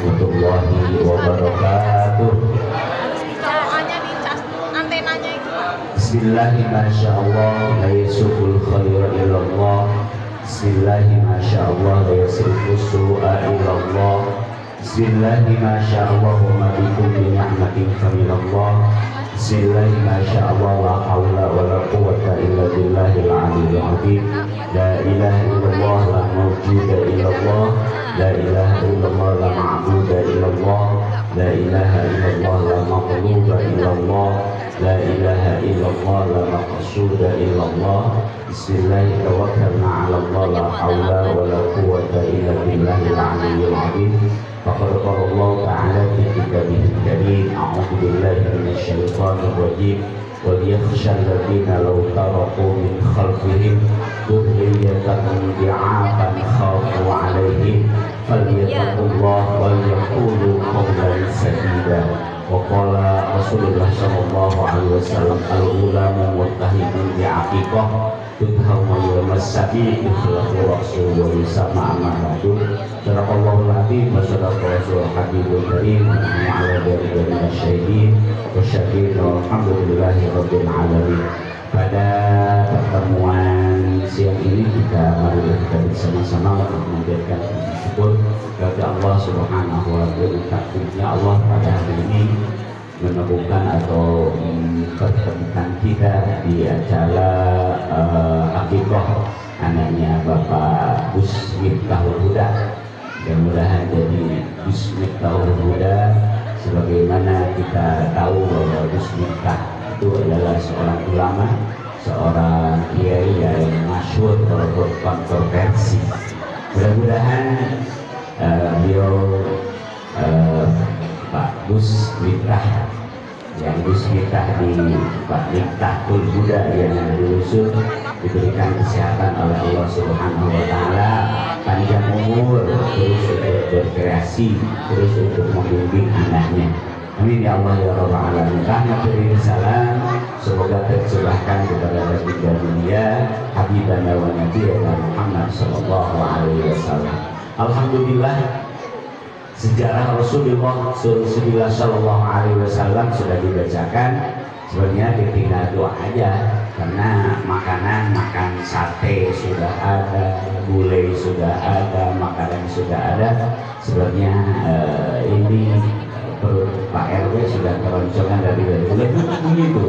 warahmatullahi wabarakatuh. Antenanya itu. Bismillahi masyaallah la yasukul khaira illallah. Bismillahi masyaallah la yasrifu su'a illallah. Bismillahi masyaallah wa ma bikum min ni'matin faminallah. Bismillahi masyaallah la haula wa la quwwata illa billahil aliyyil azim. La ilaha illallah la mawjuda illallah. La ilaha illallah la ma'buda illallah. La ilaha illallah la maghluba illallah. La ilaha illallah la maqsuda illallah. Bismillahi tawakkalna 'ala Allah la haula wa la quwwata illa billahil aliyyil azim. Faqad qala Allah ta'ala fi kitabihil karim a'udzu billahi minasy syaithanir rajim wa yakhshal ladzina law taraku min khalfihim dhurriyyatan di'afan khafu 'alaihim falyattaqullaha wal yaqulu qawlan sadida. Wa qala Rasulullah sallallahu alaihi wasallam al-ulamu muttahimun bi'aqiqah tudhamu yawmas sabi ikhlaqu rasul wa yusama amanatu. Sadaqallahu al-azim wa sadaqa rasul habibul karim wa ala dari syahidin wa syahidin walhamdulillahi rabbil alamin. Pada pertemuan siang ini mari kita bersama-sama untuk menjadikan syukur kepada Allah Subhanahu wa taala. Takdirnya Allah pada hari ini menemukan atau pertemukan kita di acara akikah anaknya Bapak Gus Miftahul Huda. Mudah-mudahan jadi Gus Miftahul Huda, sebagaimana kita tahu bahwa Gus Miftah itu adalah seorang ulama, seorang kiai yang masyhur berkontroversi. Mudah-mudahan beliau Pak Gus Miftah yang Gus Miftah di Pak Miftahul Huda yang diusut diberikan kesehatan oleh Allah Subhanahu wa taala, panjang umur, terus untuk berkreasi, terus untuk membimbing anaknya. Amin ya Allah ya Rabbal alamin. Rahmatul salam semoga tercurahkan kepada baginda dunia Habibana wa Nabiyana Muhammad sallallahu alaihi wasallam. Alhamdulillah, sejarah Rasulullah sallallahu alaihi wasallam sudah dibacakan. Sebenarnya tinggal doa aja, karena makan sate sudah ada, gulai sudah ada, makanan sudah ada. Sebenarnya ini perut Pak RW sudah keroncongan dari mulai begitu.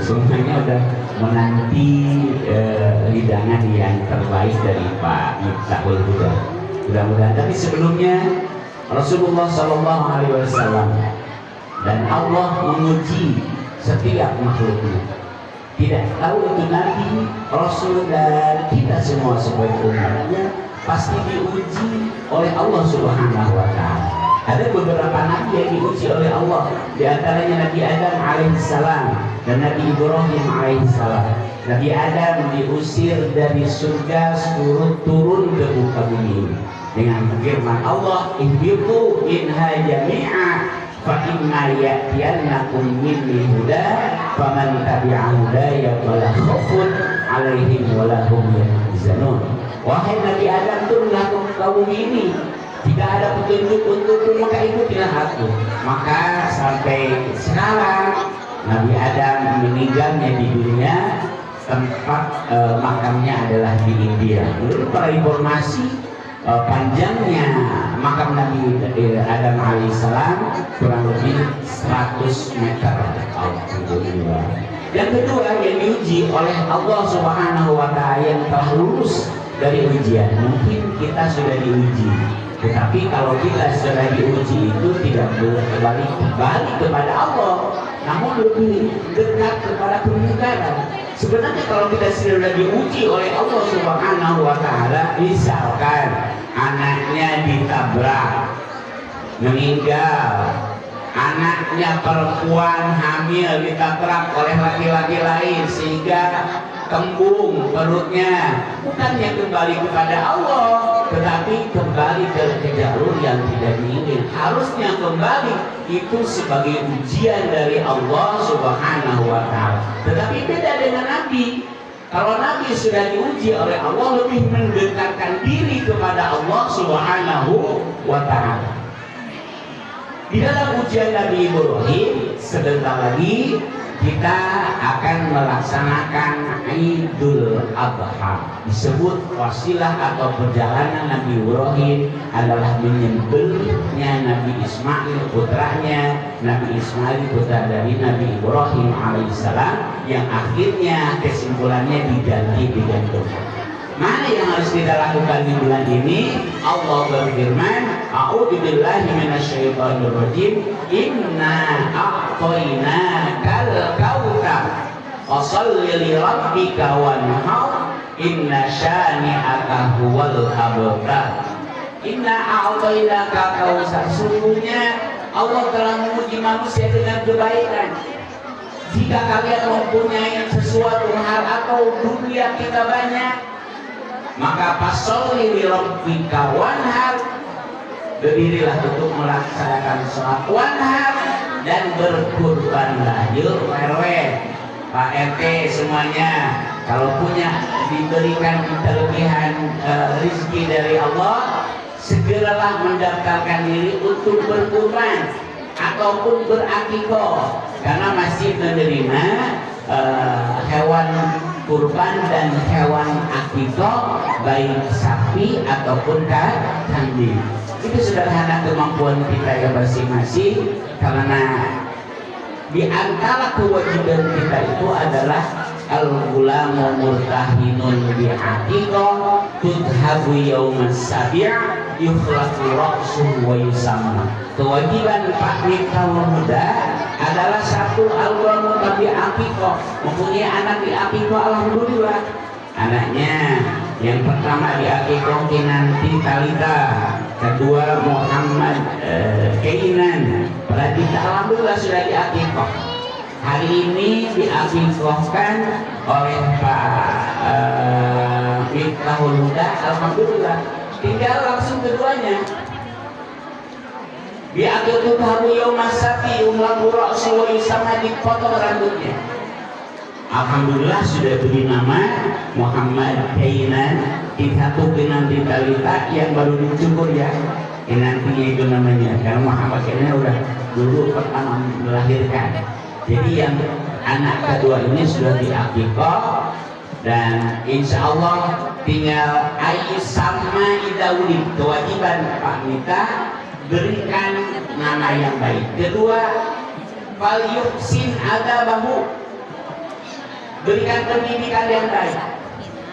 Sebenarnya udah menanti hidangan yang terbaik dari Pak Miftahul Huda. Mudah-mudahan. Tapi sebelumnya Rasulullah Sallallahu Alaihi Wasallam dan Allah menguji setiap makhluknya. Tidak tahu itu Nabi, Rasul dan kita semua sebagai umatnya pasti diuji oleh Allah Subhanahu Wa Taala. Ada beberapa nabi yang diuji oleh Allah, di antaranya Nabi Adam alaihissalam dan Nabi Ibrahim alaihissalam. Nabi Adam diusir dari surga turun ke muka bumi dengan firman Allah, ihbitu minha jami'a fa inna ya'tiyannakum minni huda faman tabi'a hudaya fala khaufun 'alaihim wa la hum yahzanun. Wahai Nabi Adam, turunlah ke muka bumi ini. Jika ada petunjuk untukku, maka ikutilah aku. Maka sampai sekarang Nabi Adam meninggalnya di dunia, tempat makamnya adalah di India. Menurut para informasi, panjangnya makam Nabi Adam alaihissalam kurang lebih 100 meter. Alhamdulillah. Yang kedua yang diuji oleh Allah Subhanahu wa taala yang telah lulus dari ujian. Mungkin kita sudah diuji, tetapi kalau kita sudah diuji itu tidak berbalik kepada Allah, namun lebih dekat kepada kemungkaran. Sebenarnya kalau kita sudah diuji oleh Allah Subhanahu wa taala, misalkan anaknya ditabrak meninggal, anaknya perempuan hamil ditabrak oleh laki-laki lain sehingga kembung perutnya, bukannya kembali kepada Allah, tetapi kembali ke jalur yang tidak diingin. Harusnya kembali itu sebagai ujian dari Allah Subhanahu wa taala. Tetapi beda dengan Nabi. Kalau Nabi sudah diuji oleh Allah, lebih mendekatkan diri kepada Allah Subhanahu wa taala. Di dalam ujian Nabi Ibrahim sebentar lagi kita akan melaksanakan Idul Adha. Disebut wasilah atau perjalanan Nabi Ibrahim adalah menyembelihnya Nabi Ismail putranya, Nabi Ismail putra dari Nabi Ibrahim alaihissalam, yang akhirnya kesimpulannya diganti dengan doa. Mana yang harus kita lakukan di bulan ini? Allah berfirman, A'udzubillahi minasyaitonirrajim, Inna a'tainakal kautsar, fasholli li rabbika wanhar, inna syani'aka huwal abtar. Inna a'tainakal kautsar, sungguhnya Allah telah menguji manusia dengan kebaikan. Jika kalian mempunyai sesuatu hal atau dunia kita banyak, maka fasholli li rabbika wanhar, berdirilah untuk melaksanakan sholat wanhar dan berkurbanlah. Yuk RW, Pak RT semuanya, kalau punya diberikan kelebihan rezeki dari Allah, segeralah mendaftarkan diri untuk berkurban ataupun berakikoh, karena masih menerima hewan kurban dan hewan akikoh, baik sapi ataupun kambing. Itu sederhana kemampuan kita yang masing-masing, karena di antara kewajiban kita itu adalah al-ghulamu murtahinun bi akikoh tudhabu yaumas sabi' yukhlaqu ra'suhu wa yusamma. Kewajiban Pak Nikah muda adalah satu, al-ghulamu bi akikoh, mempunyai anak di akikoh. Alhamdulillah, anaknya yang pertama di akikoh Kinanti Talita, kedua Muhammad Keinan Pradita, alhamdulillah sudah di akikoh. Hari ini diakikohkan oleh Pak Miftahul Huda, alhamdulillah. Tinggal langsung keduanya. Diakikoh yaumas sabi umlahu ra'su wa yusamma, dipotong rambutnya. Alhamdulillah sudah beri nama Muhammad Keinan, satu Kinanti Talita yang baru dicukur ya. Kinantinya itu namanya, karena Muhammad Keinan udah dulu pertama melahirkan. Jadi yang anak kedua ini sudah diakikoh, dan insya Allah tinggal sama idawuli. Kewajiban Pak Mita, berikan nama yang baik. Kedua, fal yuhsin adabahu, berikan pendidikan yang baik.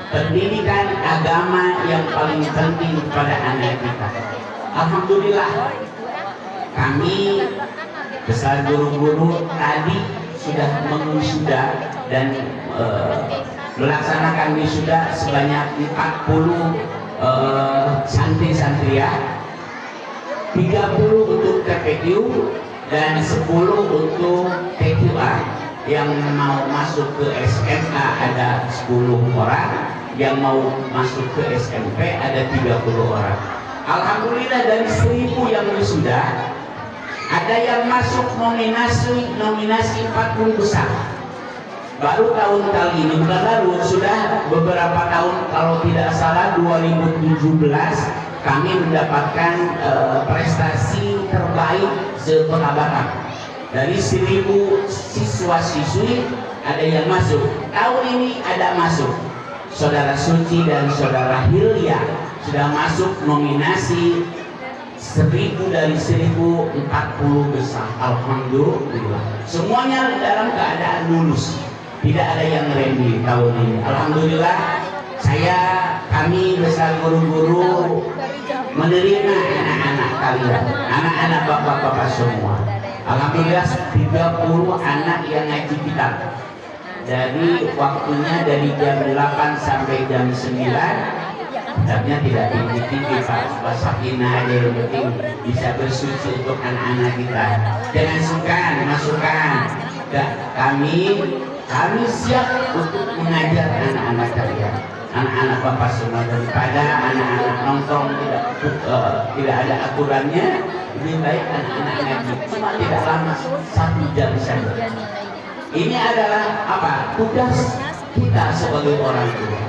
Pendidikan agama yang paling penting kepada anak kita. Alhamdulillah, kami besar guru-guru tadi sudah mengwisuda dan melaksanakan wisuda sebanyak 40 santri-santriah, 30 untuk TPQ dan 10 untuk TQA. Yang mau masuk ke SMA ada 10 orang, yang mau masuk ke SMP ada 30 orang. Alhamdulillah, dari 1000 yang wisuda ada yang masuk nominasi 40 besar. Baru tahun kali ini, bukan baru, sudah beberapa tahun, kalau tidak salah 2017 kami mendapatkan prestasi terbaik se-Kota Batam. Dari 1000 siswa-siswi ada yang masuk. Tahun ini ada masuk. Saudara Suci dan Saudara Hilya sudah masuk nominasi 1000 dari 1040 besar. Alhamdulillah, semuanya dalam keadaan lulus, tidak ada yang remeh tahun ini. Alhamdulillah, kami besar guru-guru menerima anak-anak kalian, anak-anak bapak-bapak semua. Alhamdulillah, 30 anak yang ngaji kitab. Dari waktunya dari jam 8 sampai jam 9. Kitabnya tidak tinggi-tinggi, Pak, Sakinah aja yang penting bisa bersuci untuk anak-anak kita. Jangan sungkan, masukkan. Kami siap untuk mengajar anak-anak kalian, anak-anak bapak semua. Daripada anak-anak nongkrong tidak ada aturannya, lebih baik anak-anak ngaji, cuma tidak lama, 1 jam saja. Ini adalah apa? Tugas kita sebagai orang tua.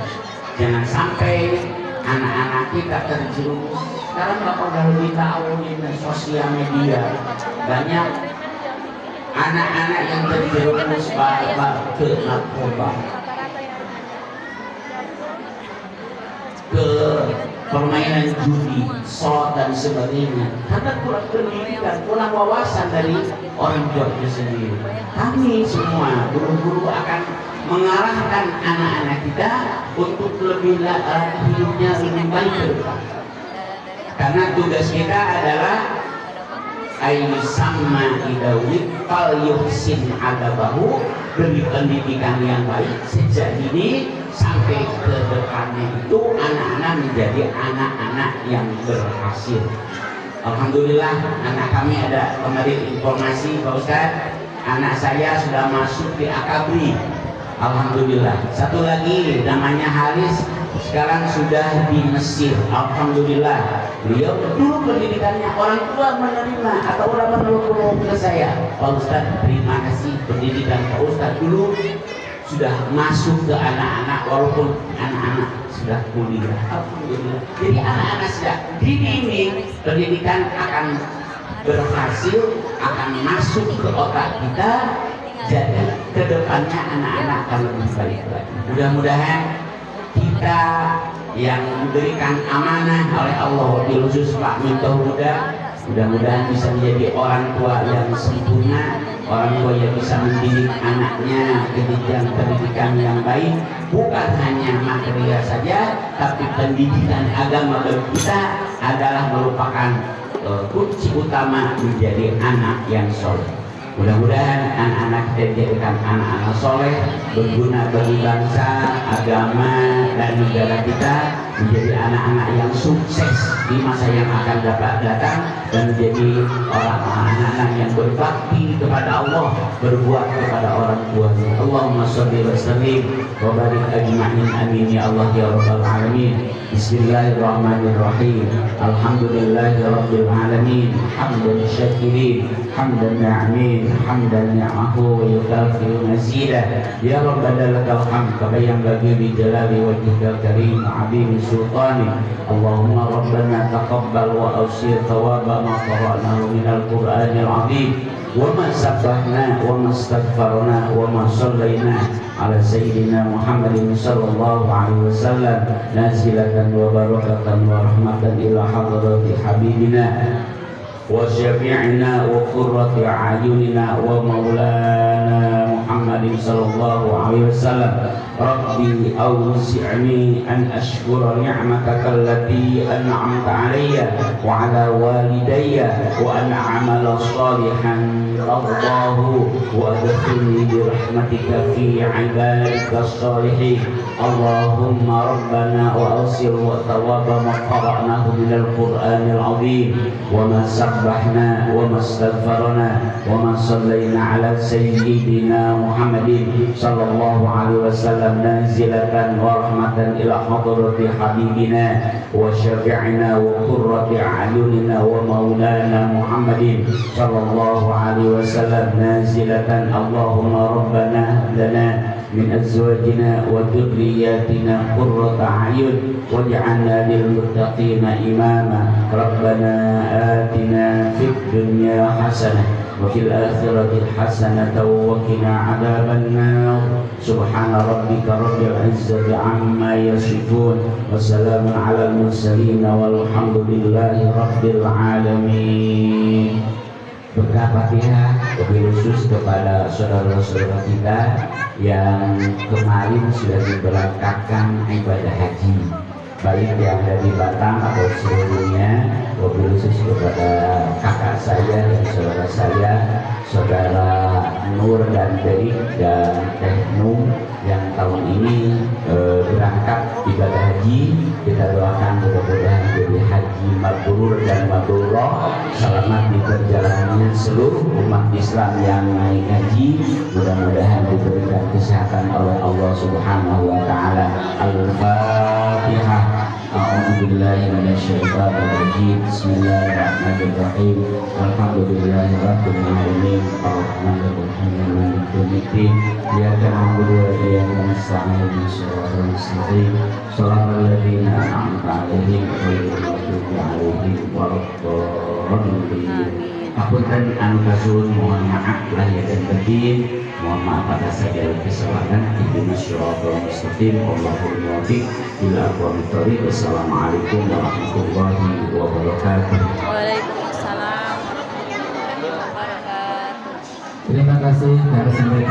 Jangan sampai anak-anak kita terjerumus Sekarang Bapak udah lebih tahu di sosial media banyak anak-anak yang terjerumus ke narkoba, ke permainan judi, slot dan sebagainya, karena kurang pendidikan, kurang wawasan dari orang tua itu sendiri. Kami semua guru-guru akan mengarahkan anak-anak kita untuk lebih hidupnya lebih baik ke depan. Karena tugas kita adalah sama idawid fal yuhsin adabahu, beri pendidikan yang baik sejak dini sampai ke depannya itu anak-anak menjadi anak-anak yang berhasil. Alhamdulillah anak kami ada kemarin informasi Pak Ustadz, anak saya sudah masuk di Akabri. Alhamdulillah. Satu lagi namanya Haris sekarang sudah di Mesir. Alhamdulillah. Beliau dulu pendidikannya orang tua menerima atau ulama menelpon ke saya, Pak Ustadz terima kasih pendidikan Pak Ustadz dulu sudah masuk ke anak-anak walaupun anak-anak sudah kuliah. Alhamdulillah. Jadi anak-anak sudah dini ini pendidikan akan berhasil, akan masuk ke otak kita. Jadi kedepannya anak-anak akan lebih baik lagi. Mudah-mudahan kita yang diberikan amanah oleh Allah, khusus Pak Minto Muda, mudah-mudahan bisa menjadi orang tua yang sempurna, orang tua yang bisa mendidik anaknya ke jenjang pendidikan yang baik, bukan hanya material saja, tapi pendidikan agama bagi kita adalah merupakan kunci utama menjadi anak yang soleh. Mudah-mudahan anak-anak kita dijadikan anak-anak soleh, berguna bagi bangsa, agama, dan negara kita, menjadi anak-anak yang sukses di masa yang akan datang, dan menjadi orang-anak yang berbakti kepada Allah, berbuat kepada orang tuanya. Allahumma sholli wa sallim wa barik ajma'in, amin ya Allah ya rabbal alamin. Bismillahirrahmanirrahim. Alhamdulillahi rabbil alamin, hamdan syakirin, hamdan na'min, hamdan ni'mahu yukafiru mazida. Ya rabbana lakal hamd kama yanbaghi bi jalali wajhikal karim azim sultani. Allahumma rabbana taqabbal wa awsir thawaba ma qara'nahu minal qur'anil azim, wa ma sabbahna wa ma astaghfarna wa ma sallayna ala sayyidina Muhammadin sallallahu alaihi wasallam nazilatan wa barakatan wa rahmatan ila hadrati habibina wa syafi'ina wa qurrati a'yunina wa maulana Muhammadin sallallahu alaihi wasallam. Rabbi awzi'ni an ashkura ni'mataka allati an'amta alayya wa ala walidayya wa an a'mala salihan tardahu wa adkhilni bi rahmatika fi 'ibadika as-salihin. Allahumma rabbana wa awsil wa thawaba ma qara'nahu minal qur'anil 'azim wa ma sabbahna wa ma astaghfarna wa ma sallayna ala sayyidina Muhammadin sallallahu alaihi wasallam nazilatan wa rahmatan ila hadrati habibina wa syafi'ina wa qurrati a'yunina wa maulana Muhammadin sallallahu alaihi wasallam nazilatan. Allahumma rabbana lana min azwajina wa dhurriyyatina qurrata a'yun waj'alna lil muttaqina imama. Rabbana atina fid dunya hasanah wa fil akhirati hasanatan wa qina adzaban nar. Subhana rabbika rabbil izzati amma yasifun wa salamun alal mursalin walhamdulillahi rabbil alamin. Berkah Fatihah lebih khusus kepada saudara-saudara kita yang kemarin sudah diberangkatkan ibadah haji, baik yang dari Batam atau seluruhnya. Lebih khusus kepada kakak saya dan saudara saya, saudara Nur dan Derik dan Teh Nung yang tahun ini berangkat ibadah haji. Kita doakan mudah-mudahan jadi haji mabrur dan mabrurah, selamat di perjalanannya seluruh umat Islam yang naik haji. Mudah-mudahan diberikan kesehatan oleh Allah Subhanahu wa taala. Al-Fatihah. A'udzubillahi minasyaitonir rajim. Bismillahirrahmanirrahim. Alhamdulillahirabbil alamin. Arrahmanir rahim. Maliki yaumiddin. Iyyaka na'budu wa iyyaka nasta'in. Shiratal mustaqim. Shiratal ladzina an'amta 'alaihim ghairil maghdubi 'alaihim waladdallin. Apunten anu kasuhun, mohon maaf lahir dan batin, mohon maaf atas segala kesalahan. Ihdinas shiratal mustaqim. Allahumma muwaffiq ila aqwamit thoriq. Wassalamualaikum warahmatullahi wabarakatuh. Waalaikumsalam warahmatullahi wabarakatuh. Terima kasih. Kami sampaikan